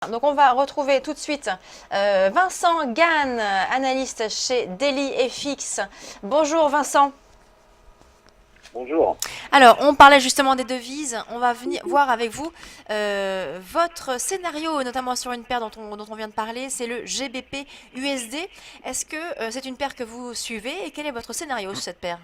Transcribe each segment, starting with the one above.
Donc on va retrouver tout de suite Vincent Gann, analyste chez Daily FX. Bonjour Vincent. Bonjour. Alors on parlait justement des devises. On va venir voir avec vous votre scénario, notamment sur une paire dont on vient de parler, c'est le GBP USD. Est-ce que c'est une paire que vous suivez et quel est votre scénario sur cette paire?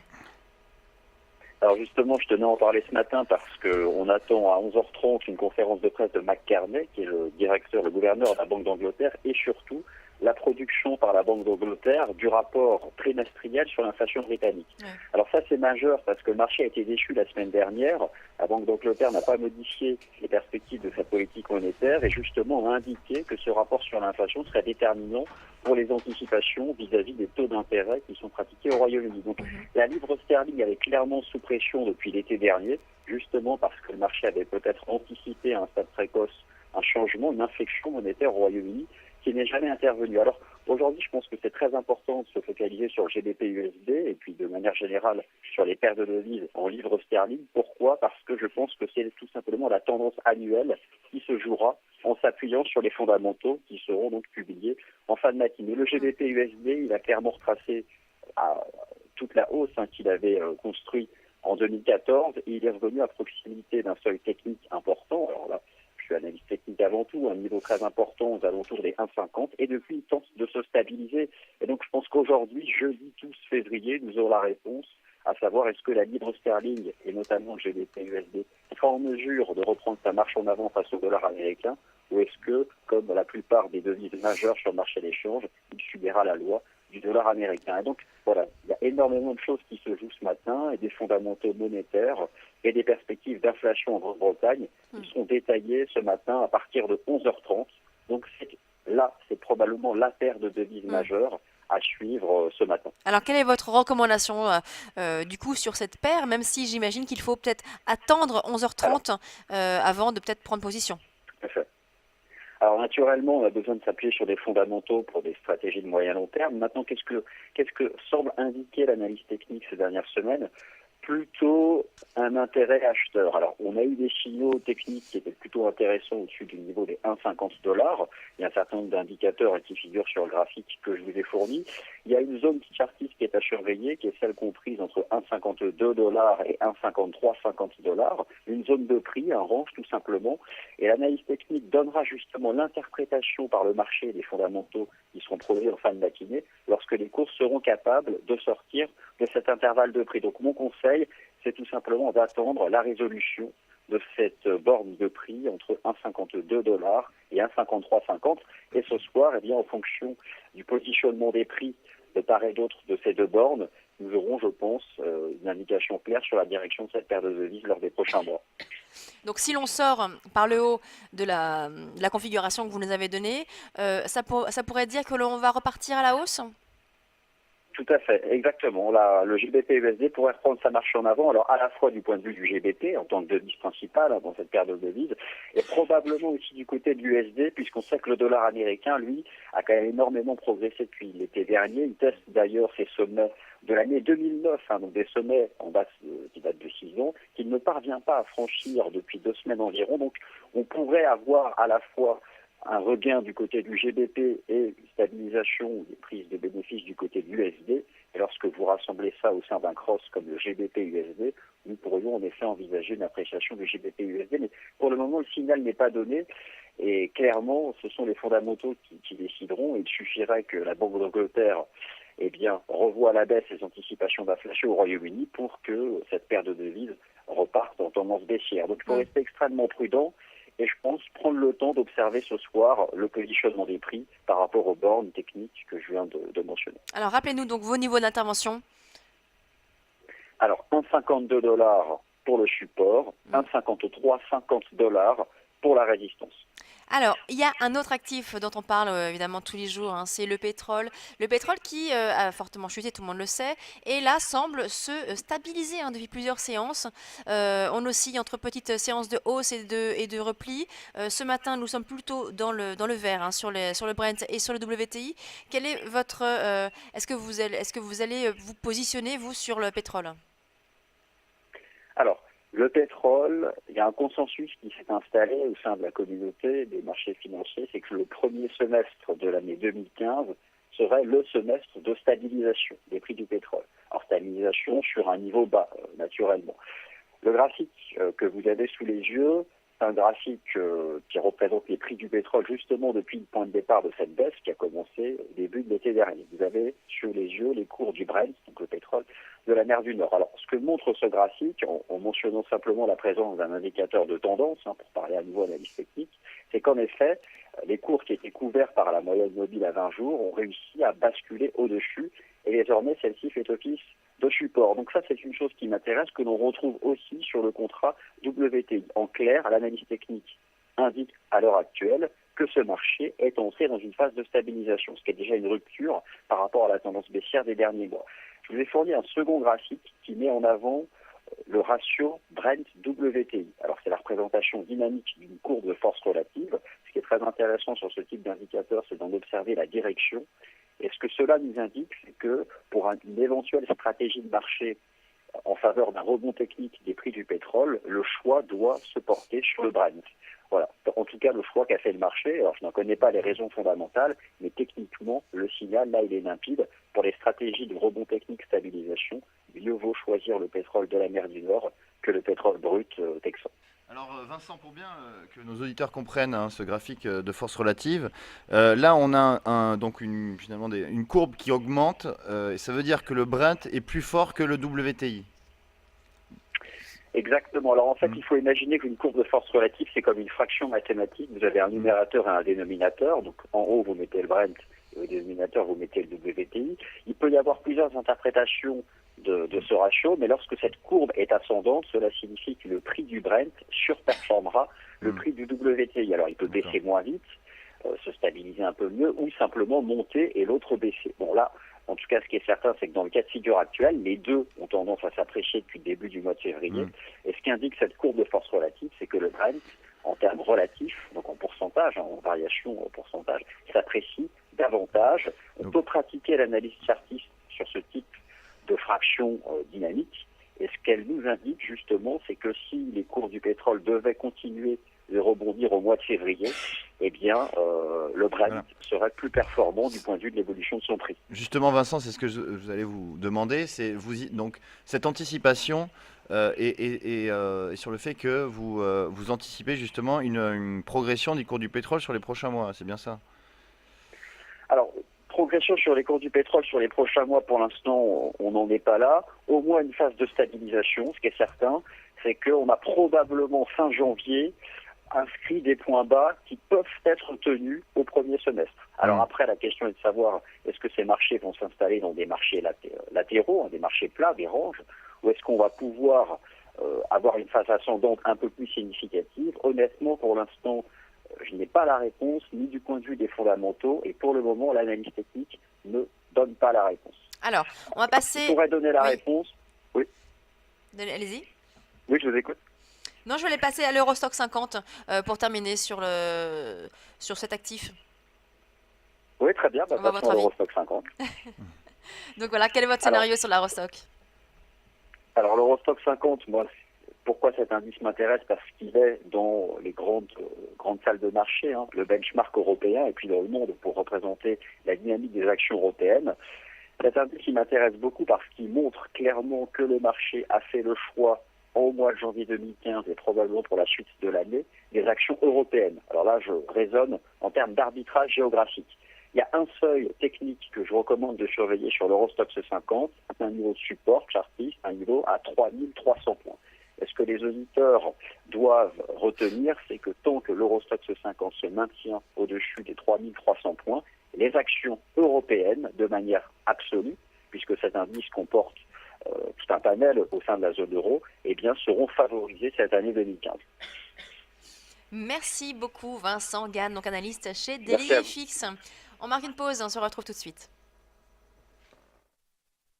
Alors justement, je tenais à en parler ce matin parce qu'on attend à 11h30 une conférence de presse de McCartney, qui est le gouverneur de la Banque d'Angleterre, et surtout la production par la Banque d'Angleterre du rapport trimestriel sur l'inflation britannique. Ouais. Alors ça, c'est majeur parce que le marché a été déçu la semaine dernière. La Banque d'Angleterre n'a pas modifié les perspectives de sa politique monétaire et justement a indiqué que ce rapport sur l'inflation serait déterminant pour les anticipations vis-à-vis des taux d'intérêt qui sont pratiqués au Royaume-Uni. Donc la livre sterling avait clairement sous pression depuis l'été dernier, justement parce que le marché avait peut-être anticipé à un stade précoce un changement, une inflexion monétaire au Royaume-Uni qui n'est jamais intervenue. Alors aujourd'hui, je pense que c'est très important de se focaliser sur le GBP USD et puis de manière générale sur les paires de devises en livre sterling. Pourquoi? Parce que je pense que c'est tout simplement la tendance annuelle qui se jouera en s'appuyant sur les fondamentaux qui seront donc publiés en fin de matinée. Le GBP USD, il a clairement retracé toute la hausse qu'il avait construit en 2014 et il est revenu à proximité d'un seuil technique important. Alors là, je suis analyste technique avant tout, un niveau très important aux alentours des 1,50 et depuis il tente de se stabiliser. Et donc je pense qu'aujourd'hui, jeudi 12 février, nous aurons la réponse à savoir est-ce que la livre sterling et notamment le GBP USD sera en mesure de reprendre sa marche en avant face au dollar américain ou est-ce que, comme la plupart des devises majeures sur le marché d'échange, il subira la loi du dollar américain. Et donc, voilà, il y a énormément de choses qui se jouent ce matin et des fondamentaux monétaires et des perspectives d'inflation en Grande-Bretagne qui seront détaillées ce matin à partir de 11h30. Donc, c'est probablement la paire de devises majeures à suivre ce matin. Alors, quelle est votre recommandation du coup sur cette paire, même si j'imagine qu'il faut peut-être attendre Alors, 11h30 avant de peut-être prendre position? tout à fait. Alors naturellement, on a besoin de s'appuyer sur des fondamentaux pour des stratégies de moyen long terme. Maintenant, qu'est-ce que semble indiquer l'analyse technique ces dernières semaines? Plutôt un intérêt acheteur. Alors, on a eu des signaux techniques qui étaient plutôt intéressants au-dessus du niveau des 1,50 $. Il y a un certain nombre d'indicateurs qui figurent sur le graphique que je vous ai fourni. Il y a une zone chartiste qui est à surveiller, qui est celle comprise entre 1,52 $ et 1,5350 $. Une zone de prix, un range tout simplement. Et l'analyse technique donnera justement l'interprétation par le marché des fondamentaux qui seront produits en fin de matinée lorsque les cours seront capables de sortir de cet intervalle de prix. Donc mon conseil, c'est tout simplement d'attendre la résolution de cette borne de prix entre 1,52 $ et 1,5350. Et ce soir, eh bien, en fonction du positionnement des prix de part et d'autre de ces deux bornes, nous aurons, je pense, une indication claire sur la direction de cette paire de devises lors des prochains mois. Donc si l'on sort par le haut de la configuration que vous nous avez donnée, ça pourrait dire que l'on va repartir à la hausse? Tout à fait, exactement. Là, le GBP-USD pourrait reprendre sa marche en avant, alors à la fois du point de vue du GBP en tant que devise principale dans cette paire de devises, et probablement aussi du côté de l'USD, puisqu'on sait que le dollar américain, lui, a quand même énormément progressé depuis l'été dernier. Il teste d'ailleurs ses sommets de l'année 2009, donc des sommets en base qui datent de 6 ans, qu'il ne parvient pas à franchir depuis 2 semaines environ. Donc on pourrait avoir à la fois un regain du côté du GBP et une stabilisation des prises de bénéfices du côté de l'USD. Et lorsque vous rassemblez ça au sein d'un cross comme le GBP-USD, nous pourrions en effet envisager une appréciation du GBP-USD. Mais pour le moment, le signal n'est pas donné. Et clairement, ce sont les fondamentaux qui décideront. Il suffirait que la Banque d'Angleterre revoie à la baisse les anticipations d'inflation au Royaume-Uni pour que cette paire de devises reparte en tendance baissière. Donc il faut rester extrêmement prudent. Et je pense prendre le temps d'observer ce soir le positionnement des prix par rapport aux bornes techniques que je viens de mentionner. Alors rappelez-nous donc vos niveaux d'intervention. Alors, 1,52 $ pour le support, 1,5350 $ pour la résistance. Alors, il y a un autre actif dont on parle évidemment tous les jours, hein, c'est le pétrole. Le pétrole qui a fortement chuté, tout le monde le sait, et là semble se stabiliser depuis plusieurs séances. On oscille entre petites séances de hausse et de repli. Ce matin, nous sommes plutôt dans le vert sur le Brent et sur le WTI. Quel est votre, est-ce que vous allez vous positionner, vous, sur le pétrole? Alors, Le pétrole, il y a un consensus qui s'est installé au sein de la communauté des marchés financiers, c'est que le premier semestre de l'année 2015 serait le semestre de stabilisation des prix du pétrole. Alors stabilisation sur un niveau bas, naturellement. Le graphique que vous avez sous les yeux, c'est un graphique qui représente les prix du pétrole justement depuis le point de départ de cette baisse qui a commencé au début de l'été dernier. Vous avez sous les yeux les cours du Brent, donc le pétrole de la mer du Nord. Alors, ce que montre ce graphique, en mentionnant simplement la présence d'un indicateur de tendance, pour parler à nouveau analyse technique, c'est qu'en effet, les cours qui étaient couverts par la moyenne mobile à 20 jours ont réussi à basculer au-dessus et désormais celle-ci fait office de support. Donc ça, c'est une chose qui m'intéresse, que l'on retrouve aussi sur le contrat WTI. En clair, l'analyse technique indique à l'heure actuelle que ce marché est entré dans une phase de stabilisation, ce qui est déjà une rupture par rapport à la tendance baissière des derniers mois. Je vous ai fourni un second graphique qui met en avant le ratio Brent-WTI. Alors c'est la représentation dynamique d'une courbe de force relative. Ce qui est très intéressant sur ce type d'indicateur, c'est d'en observer la direction. Et ce que cela nous indique, c'est que pour une éventuelle stratégie de marché en faveur d'un rebond technique des prix du pétrole, le choix doit se porter sur le Brent. Voilà. En tout cas, le choix qu'a fait le marché, alors je n'en connais pas les raisons fondamentales, mais techniquement, le signal, là, il est limpide. Pour les stratégies de rebond technique stabilisation, mieux vaut choisir le pétrole de la mer du Nord que le pétrole brut texan. Alors Vincent, pour bien que nos auditeurs comprennent ce graphique de force relative, là on a donc finalement une courbe qui augmente, et ça veut dire que le Brent est plus fort que le WTI. Exactement. Alors en fait, il faut imaginer qu'une courbe de force relative, c'est comme une fraction mathématique. Vous avez un numérateur et un dénominateur. Donc en haut, vous mettez le Brent, et au dénominateur, vous mettez le WTI. Il peut y avoir plusieurs interprétations de ce ratio, mais lorsque cette courbe est ascendante, cela signifie que le prix du Brent surperformera le prix du WTI. Alors il peut baisser moins vite, se stabiliser un peu mieux, ou simplement monter et l'autre baisser. Bon là, en tout cas, ce qui est certain, c'est que dans le cas de figure actuel, les deux ont tendance à s'apprécier depuis le début du mois de février. Et ce qu'indique cette courbe de force relative, c'est que le Brent, en termes relatifs, donc en pourcentage, en variation en pourcentage, s'apprécie davantage. On peut pratiquer l'analyse chartiste sur ce type de fraction dynamique. Et ce qu'elle nous indique justement, c'est que si les cours du pétrole devaient continuer de rebondir au mois de février, eh bien, le Brent serait plus performant du point de vue de l'évolution de son prix. Justement, Vincent, c'est ce que je allais vous demander. C'est donc cette anticipation et sur le fait que vous anticipez justement une progression du cours du pétrole sur les prochains mois. C'est bien ça? Alors, progression sur les cours du pétrole sur les prochains mois, pour l'instant, on n'en est pas là. Au moins une phase de stabilisation, ce qui est certain, c'est qu'on a probablement fin janvier inscrit des points bas qui peuvent être tenus au premier semestre. Alors après, la question est de savoir est-ce que ces marchés vont s'installer dans des marchés latéraux, des marchés plats, des ranges, ou est-ce qu'on va pouvoir avoir une phase ascendante un peu plus significative. Honnêtement, pour l'instant, je n'ai pas la réponse, ni du point de vue des fondamentaux, et pour le moment, l'analyse technique ne donne pas la réponse. Alors, on va passer... Je pourrais donner la réponse. Oui. Allez-y. Oui, je vous écoute. Non, je voulais passer à l'Eurostock 50 pour terminer sur cet actif. Oui, très bien. Passons à l'Eurostock 50. Donc voilà, quel est votre scénario sur l'Eurostock? Alors, l'Eurostock 50, moi, pourquoi cet indice m'intéresse? Parce qu'il est dans les grandes salles de marché, le benchmark européen, et puis dans le monde, pour représenter la dynamique des actions européennes. Cet indice, il m'intéresse beaucoup parce qu'il montre clairement que le marché a fait le choix au mois de janvier 2015 et probablement pour la suite de l'année, des actions européennes. Alors là, je raisonne en termes d'arbitrage géographique. Il y a un seuil technique que je recommande de surveiller sur l'Eurostoxx 50, un niveau de support chartiste, un niveau à 3300 points. Et ce que les auditeurs doivent retenir, c'est que tant que l'Eurostoxx 50 se maintient au-dessus des 3300 points, les actions européennes, de manière absolue, puisque cet indice comporte tout un panel au sein de la zone euro, eh bien, seront favorisés cette année 2015. Merci beaucoup Vincent Gann, donc analyste chez DailyFX. On marque une pause, on se retrouve tout de suite.